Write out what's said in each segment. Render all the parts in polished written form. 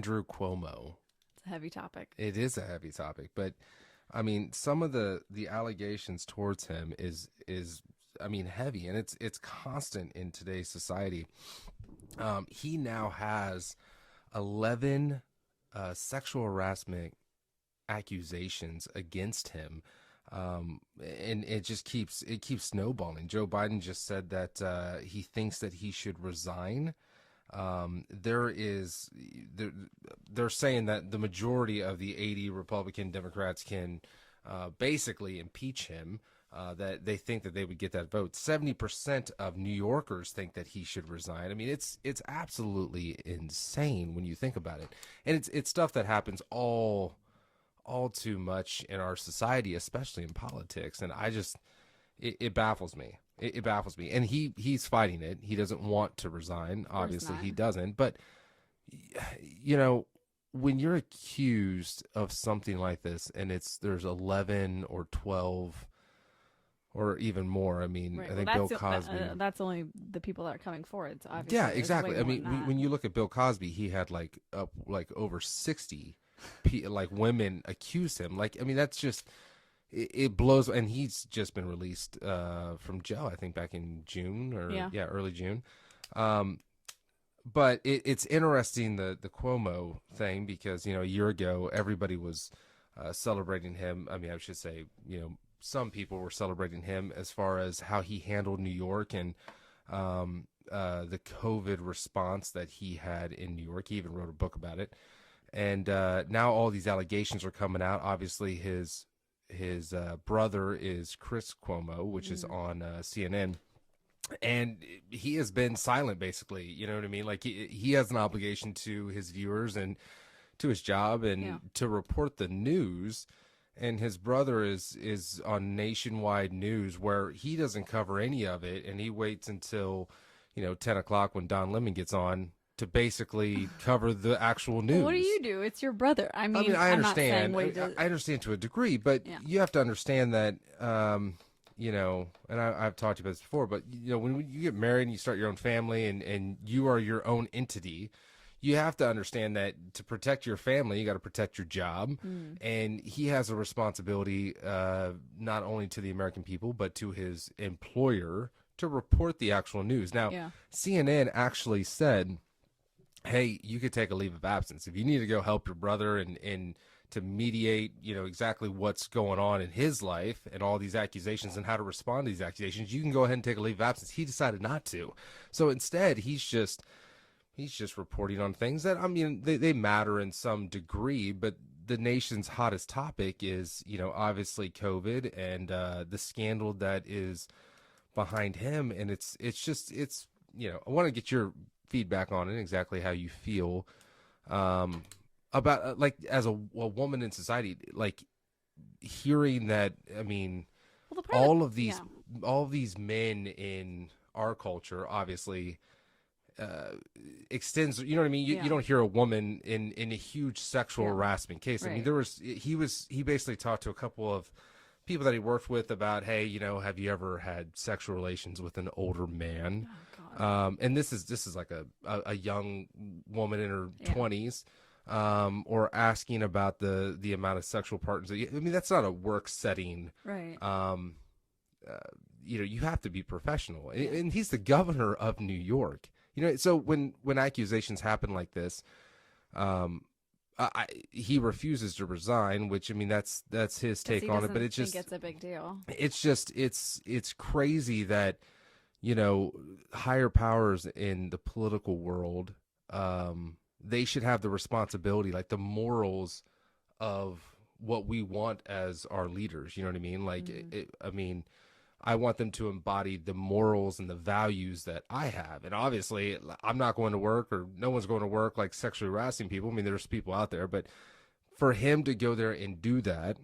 Andrew Cuomo. It's a heavy topic. It is a heavy topic, but I mean, some of the allegations towards him is I mean heavy, and it's constant in today's society. He now has 11 sexual harassment accusations against him, and it keeps snowballing. Joe Biden just said that he thinks that he should resign. There is they're saying that the majority of the 80 Republican Democrats can basically impeach him. That they think that they would get that vote. 70% of New Yorkers think that he should resign. I mean, it's absolutely insane when you think about it, and it's stuff that happens all too much in our society, especially in politics. And it baffles me. It baffles me. And he's fighting it. He doesn't want to resign. Obviously, he doesn't. But you know, when you're accused of something like this, and there's 11 or 12 or even more. I mean, Right. I Well, think Bill Cosby. that's only the people that are coming forward. So obviously, Yeah, there's exactly. way I more mean, than that. when you look at Bill Cosby, he had like over 60 like women accuse him. Like, I mean, that's just it blows. And he's just been released from jail, I think back in June or Yeah. early June. But it's interesting, the Cuomo thing, because a year ago everybody was celebrating him. I mean, I should say, some people were celebrating him as far as how he handled New York and the COVID response that he had in New York. He even wrote a book about it. And now all these allegations are coming out. Obviously, his brother is Chris Cuomo, which is on CNN, and he has been silent, basically. You know what I mean? Like, he has an obligation to his viewers and to his job and to report the news. And his brother is on nationwide news where he doesn't cover any of it, and he waits until 10 o'clock when Don Lemon gets on to basically cover the actual news. Well, what do you do? It's your brother. I mean, I I'm not saying understand. what he does. I understand to a degree, but you have to understand that, and I've talked to you about this before, but, when you get married and you start your own family and you are your own entity, you have to understand that to protect your family, you got to protect your job. And he has a responsibility, not only to the American people, but to his employer to report the actual news. Now, CNN actually said, hey, you could take a leave of absence. If you need to go help your brother and to mediate, exactly what's going on in his life and all these accusations and how to respond to these accusations, you can go ahead and take a leave of absence. He decided not to. So instead, he's just reporting on things that, I mean, they matter in some degree, but the nation's hottest topic is, obviously COVID and the scandal that is behind him. And it's I want to get your feedback on it, exactly how you feel about like as a woman in society, like hearing that. I mean, Well, all of these men in our culture obviously extends. You know what I mean? You don't hear a woman in a huge sexual harassment case. Right. I mean, he basically talked to a couple of people that he worked with about, hey, have you ever had sexual relations with an older man? Oh, God. And this is like a young woman in her 20s, or asking about the amount of sexual partners. I mean, that's not a work setting. Right. You have to be professional, and he's the governor of New York. So when accusations happen like this, he refuses to resign, which, I mean, that's his take on it. But it's just, it's a big deal. It's crazy that higher powers in the political world, they should have the responsibility, like the morals of what we want as our leaders. You know what I mean? Like, I mean, I want them to embody the morals and the values that I have. And obviously, I'm not going to work, or no one's going to work like sexually harassing people. I mean, there's people out there, but for him to go there and do that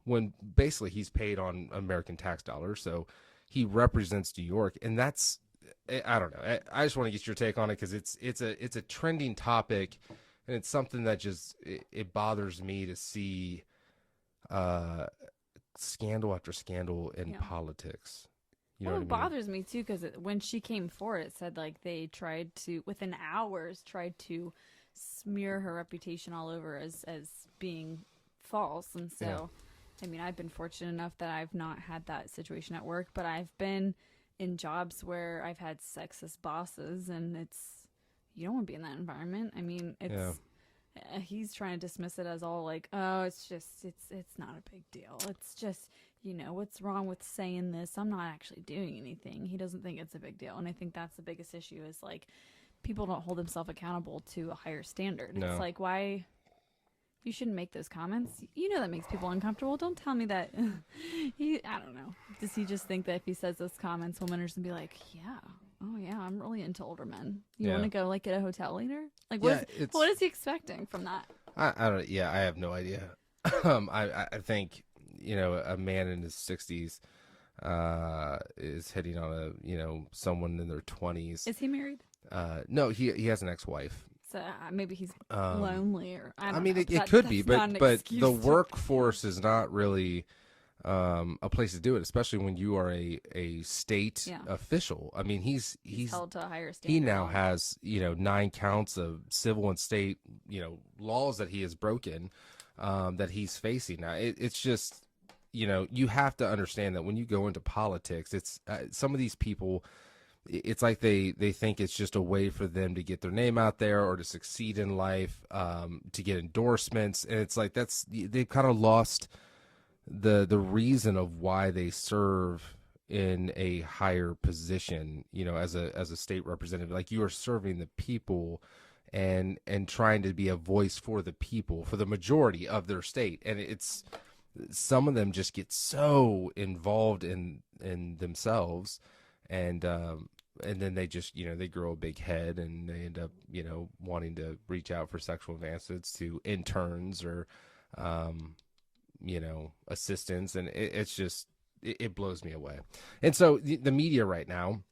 when basically he's paid on American tax dollars, so he represents New York, and that's, I don't know. I just want to get your take on it, because it's a trending topic, and it's something that just it bothers me to see scandal after scandal in politics. You know Well, what it I mean? bothers me too, because when she came forward, it said like they tried to, within hours, tried to smear her reputation all over as being false. And so, Yeah. I mean, I've been fortunate enough that I've not had that situation at work, but I've been in jobs where I've had sexist bosses, and you don't want to be in that environment. I mean, Yeah. he's trying to dismiss it as all like, oh, it's not a big deal. It's just, what's wrong with saying this? I'm not actually doing anything. He doesn't think it's a big deal. And I think that's the biggest issue is like people don't hold themselves accountable to a higher standard. No. It's like, why you shouldn't make those comments. That makes people uncomfortable. Don't tell me that. I don't know. Does he just think that if he says those comments, women are just gonna be like, yeah, oh yeah, I'm really into older men. You want to go like get a hotel later? Like, what is he expecting from that? I don't. Yeah, I have no idea. I think a man in his 60s is hitting on someone in their 20s. Is he married? No, he has an ex-wife. So maybe he's lonely, or I don't mean, know. it could be, but the work workforce is not really a place to do it, especially when you are a state official. I mean, he's held to a higher standard. He now has 9 counts of civil and state laws that he has broken, that he's facing now. It's just you have to understand that when you go into politics, it's some of these people. It's like they think it's just a way for them to get their name out there or to succeed in life, to get endorsements, and it's like they've kind of lost the reason of why they serve in a higher position, as a state representative. Like, you are serving the people and trying to be a voice for the people, for the majority of their state, and it's some of them just get so involved in themselves. And then they just, they grow a big head, and they end up, wanting to reach out for sexual advances to interns or, assistants. And it's just, it blows me away. And so the media right now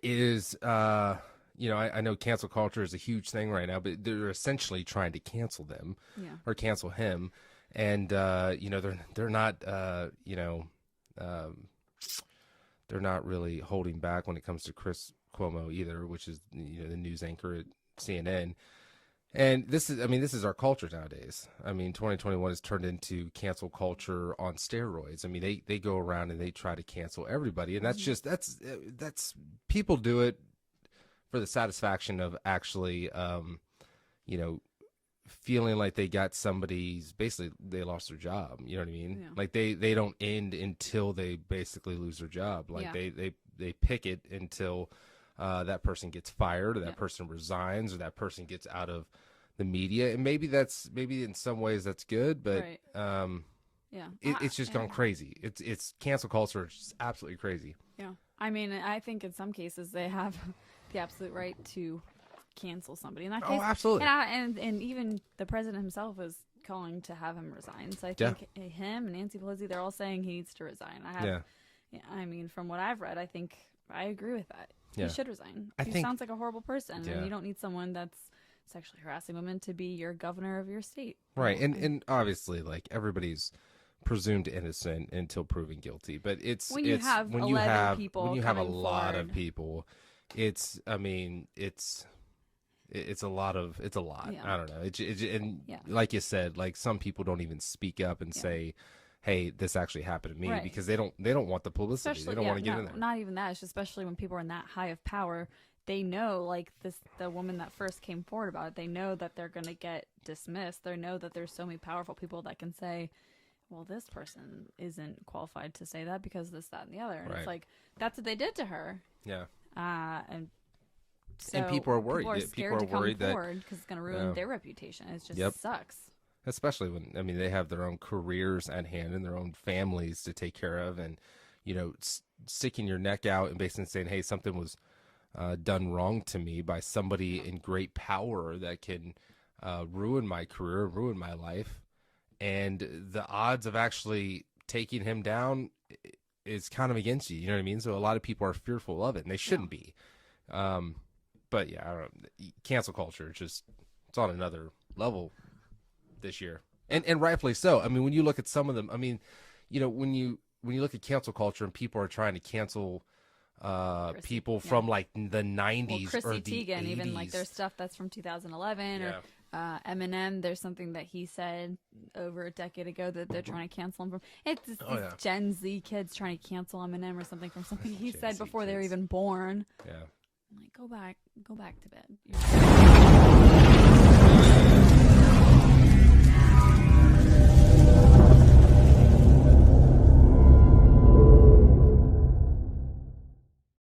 is, I know cancel culture is a huge thing right now, but they're essentially trying to cancel them or cancel him. And, they're not, they're not really holding back when it comes to Chris Cuomo either, which is the news anchor at CNN. And this is our culture nowadays. I mean, 2021 has turned into cancel culture on steroids. I mean, they go around and they try to cancel everybody, and that's people do it for the satisfaction of actually, feeling like they got somebody's, basically they lost their job. You know what I mean? Yeah. Like they don't end until they basically lose their job. Like they pick it until that person gets fired, or that person resigns, or that person gets out of the media. And maybe in some ways that's good, but it's just gone crazy. It's cancel culture. It's just absolutely crazy. Yeah. I mean, I think in some cases they have the absolute right to cancel somebody. In that case, absolutely. And even the president himself is calling to have him resign. So I think him and Nancy Pelosi, they're all saying he needs to resign. I mean, from what I've read, I think I agree with that. He should resign. He sounds like a horrible person, and you don't need someone that's sexually harassing women to be your governor of your state. Right. And obviously, like, everybody's presumed innocent until proven guilty. But when you have a lot of people, it's a lot. Yeah. I don't know. Like you said, like, some people don't even speak up and say, hey, this actually happened to me, because they don't want the publicity. Especially, they don't want to get in there. Not even that. It's just, especially when people are in that high of power, they know, like the woman that first came forward about it, they know that they're going to get dismissed. They know that there's so many powerful people that can say, well, this person isn't qualified to say that because this, that, and the other. And it's like, that's what they did to her. Yeah. And people are worried. People are worried that because it's going to ruin their reputation. It just sucks. Especially when, they have their own careers at hand and their own families to take care of, and, sticking your neck out and basically saying, hey, something was done wrong to me by somebody in great power that can ruin my career, ruin my life. And the odds of actually taking him down is kind of against you. You know what I mean? So a lot of people are fearful of it, and they shouldn't be. But yeah, I don't know. Cancel culture, it's on another level this year, and rightfully so. I mean, when you look at some of them, I mean, when you look at cancel culture and people are trying to cancel people from like the 90s Chrissy or the Teigen, 80s. even like there's stuff that's from 2011 or Eminem. There's something that he said over a decade ago that they're trying to cancel him from. It's these Gen Z kids trying to cancel Eminem or something from something he said before they were even born. Yeah. I'm like, go back to bed.